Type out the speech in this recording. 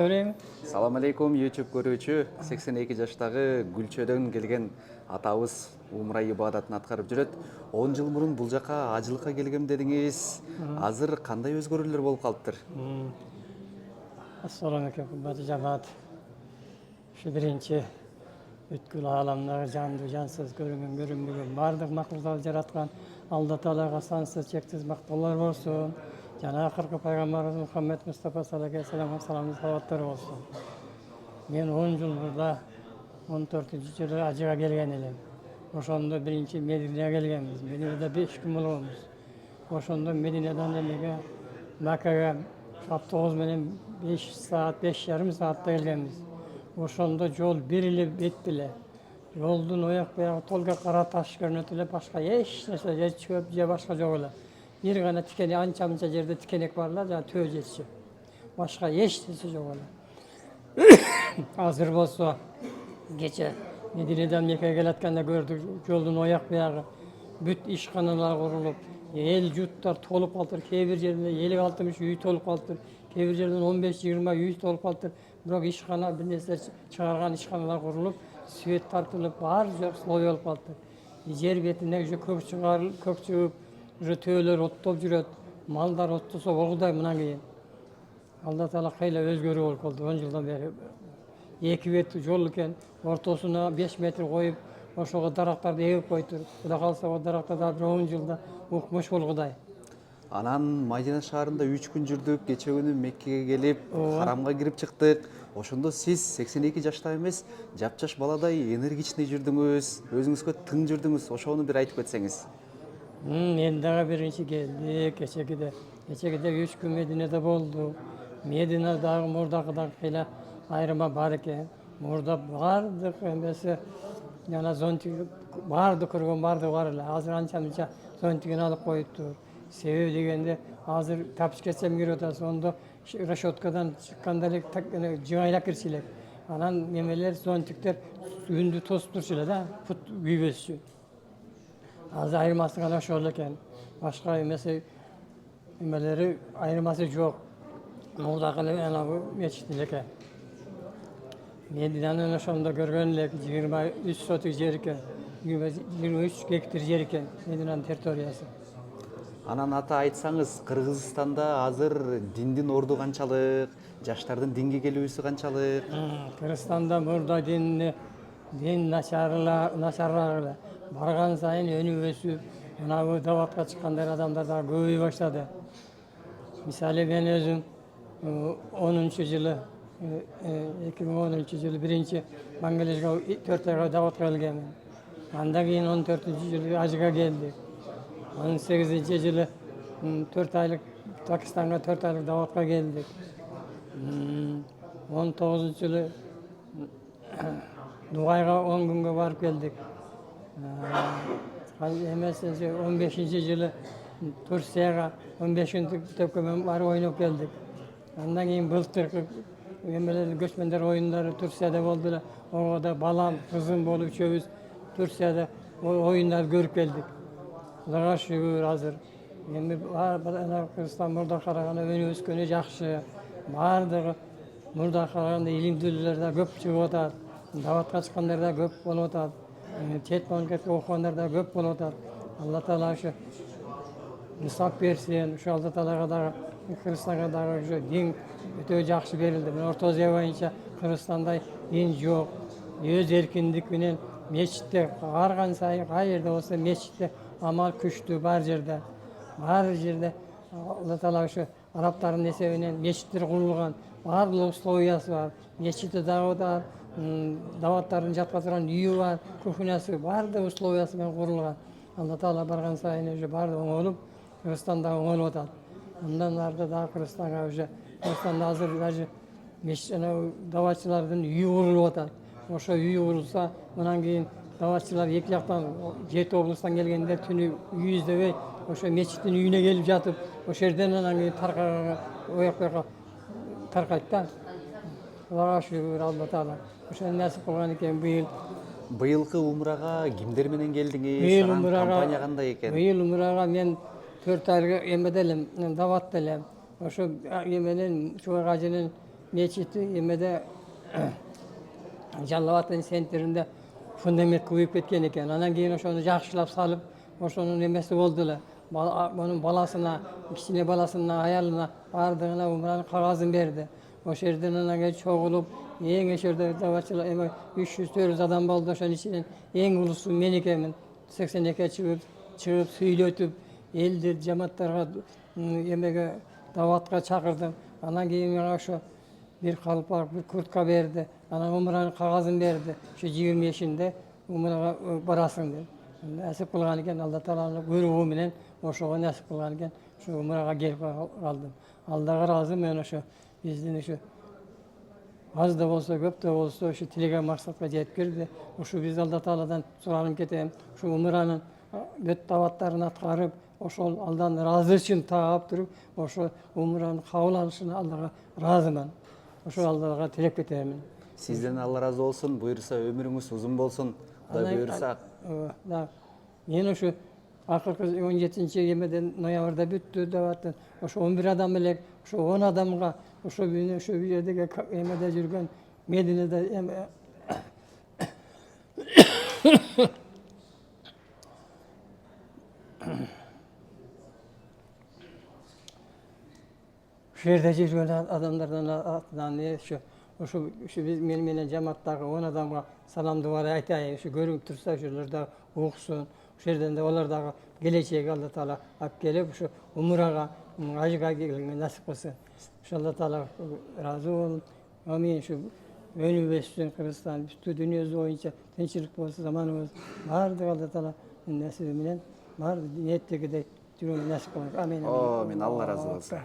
Салам алейкум, YouTube көрүүчү. 82 жаштагы Гүлчөдөн келген атабыз умра ибадатын аткарып жүрөт. 10 жыл мурун бул жака ажылыкка келгем дедиңиз. Азыр кандай өзгөрүүлөр болуп калыптыр? Assalamu alaikum badi cemaat. Şu birinci бүткүл аламдагы жанды жансыз көрүнгөн көрүнбөгөн баардык макулдарды жараткан Алла Таалага сансыз чексиз мактоолор болсун. Жана акыркы пайгамбарыбыз Мухаммед Мустафа саллаллаху алейхи вассаламга саламды салаваттар болсун. Мен 10 жыл мурда 14-жылы ажыга келген элем. Ошондо биринчи Мединеге келгенбиз. Мединеде 5 күн болгонбуз. Ошондо Мединеден эмеге Маккага автобус менен 5 saat, 5,5 saatта келгенбиз. Ошондо жол бир эле бет беле. Жолдун ояк буягы толго кара таш көрүнөт эле, башка эч нерсе же чөп же башка жок эле. Бир гана тикени анча-мынча жерде тикенек бар эле, жана төө жетчү. Башка эч нерсе жок эле. Азыр болсо кече Мединеден Меккеге келатканда көрдүк, жолдун ояк буягы бүт ишканалар курулуп, эл жуттар толуп калыптыр. Кээ бир жерде 50-60 үй толуп калыптыр. Кээ бир жерден 15-20 үй толуп калыптыр. Бирок ишкана бир нерсе чыгарган ишканалар курулуп, свет тартылып, баары жок слой болуп калыптыр. Жер бетине уже көк чыгып, уже төөлөр оттоп жүрөт. Малдар оттосо огудай мындан кийин. Алла Таала кайла өзгөрүү болуп калды 10 жылдан бери. Эки бет жол экен, ортосуна 5 метр коюп, ошого дарактарды эгип коюптур. Кудай калса, о дарактар бир 10 жылда укмуш болгудай. Анан Мадина шаарында 3 күн жүрдүк. Кече күнү Меккеге келип, харамга кирип чыктык. Ошондо сиз 82 жашта эмес, жапжаш баладай энергичный жүрдүңүз, өзүңүзгө тың жүрдүңүз. Ошону бир айтып кетсеңиз. Мен дагы биринчи келдик, кечегиде 3 күн Мединеде болду. Медина дагы мурдакыдан кыйла айырма бар экен. Мурда баардык эмеси жана зонтик баардык көргөн баардык бар эле. Азыр анча-мынча зонтигин алып коюптур. Себеби дегенде азыр тапчы кетсем кирип атасыз, ондо решеткадан чыкканда эле жыңайлап кирчү элек. Анан немелер зонтиктер үндү тосуп турчу эле да, пут күйбөсчү. Азыр айырмасы гана ошол экен. Башка эмеси эмелери айырмасы жок. Мурдакы анагы мечит экен. Мединаны ошондо көргөн элек 23 сотик жер экен. 23 гектар жер экен Мединанын территориясы. Анан ата айтсаңыз, Кыргызстанда азыр диндин орду канчалык, жаштардын динге келүүсү канчалык? Кыргызстанда мурда дин начарыраак эле. Барган сайын өнү өсүп, мына даватка чыккандар адамдар да көбөйө баштады. Мисалы мен өзүм 10-жылы 2010-жылы биринчи Бангладешке 4 айга даватка келгенмин. Андан кийин 14-жылы ажыга келдик. 18-жылы 4 айлык Пакистанга 4 айлык даватка келдик. 19-жылы Дубайга 10 күнгө барып келдик. Эмесинчи 15-жылы Турцияга 15 күндүк төпкөмөн барып ойноп келдик. Андан кийин былтыркы эмелер көчмөндөр оюндары Турцияда болду эле. Ого да балам, кызым болуп үчөөбүз Турцияда оюндарды көрүп келдик. Кудайга шүгүр азыр. Эми Кыргызстан мурда караганда өнү өскөнү жакшы. Баардыгы мурда караганда илимдүүлөр да көп чыгып атат. Даватка чыккандар да көп болуп атат. Чет мамлекетке окугандар да көп болуп атат. Алла Таала ушу мисап берсин. Ушу Алла Таалага дагы Кыргызстанга дагы ушу дин өтө жакшы берилди. Мен Орто Азия боюнча Кыргызстанда дин жок. Өз эркиндик менен мечитте барган сайын кай жерде болсо мечитте амал күчтүү бар жерде. Бар жерде Алла Таала ушу арабтардын эсебинен мечиттер курулган. Баардык условиясы бар. Мечити дагы бар. Даваттардын жатка турган үйү бар, кухнясы, баардык условиясы менен курулган. Алла Таала барган сайын уже баардыгы оңолуп, Кыргызстанда оңолуп атат. Андан арда дагы Кыргызстанга уже Кыргызстанда азыр даже даватчылардын үйү курулуп атат. Ошо үй курулса, мындан кийин даватчылар эки жактан 7 облустан келгенде түнү үй издебей, ошо мечиттин үйүнө келип жатып, ошол жерден анан кийин ояк буяка таркайт да. Кудайга шүгүр Алла Таала. Ошону насип кылган экен быйыл. Быйылкы умрага кимдер менен келдиңиз? Компания кандай экен? Быйыл умрага мен 4 айга эмеде элем, даватта элем. Ошо эменен Чубай кажынын meçiti emede Жаллабаттын сенттеринде фундамент көбөйүп кеткен экен. Анан кийин ошону жакшылап салып, ошонун эмеси болду эле. Мунун баласына, кичине баласына, аялына бардыгына умранын кагазын берди. Ошол жерден анан кийин чогулуп, эң эшерде даватчылар эме 300-400 адам болду. Ошонун ичинен эң улусу мен экенмин. 82 чыгып сүйлөтүп, элди жамааттарга эмеге даватка чакырдым. Анан кийин мага ошо bir kalpak, bir kurtka verdi. Ana umranın kağızını verdi. Şu 20 yaşında umraga barasın dedi. Nasip kılgan iken Allah Teala'nın buyruğu bilen oşoğa nasip kılgan iken şu umraga gelip kaldım. Allah'a razı men şu bizden şu az da olsa köp de olsa şu tilege maksatga жетip kirdi. Şu biz Allah Teala'dan soralım ketem. Şu umranın göt davatlarını atkarıp oşol Allah'ın razı için taap durup oşo umranın kabul alışını Allah'a razıman. Ошо Аллага тилеп кетемин. Сизден Алла разы болсун, буйрса өмүрүңүз узун болсун. Кудай буйрса. Да. Мен ошо акыркы 17-эмеден ноябрда бүттү деп аттын. Ошо 11 адам элек, ошо 10 адамга ошо мени ошо жердеги эмеде жүргөн Мединеде Şerde жүргөн адамдардан атынан ошо биз менен жамааттагы 10 адамга саламды бар айтайын. Ошо көрүнүп турса ошолор да уксун. Ошол жерден да алар дагы келечеги Алла Таала алып келип ошо умрага, ажга келгенге насип кылсын. Ошо Алла Таала разы болун. Амин. Ошо өнүбүш үчүн Кыргызстан бүтүн дүйнөсү боюнча тынччылык болсун, заманыбыз баардыгы Алла Таала насиби менен баардык ниеттегидей жүргөнгө насип кылсын. Амин. Амин. Алла разы болсун.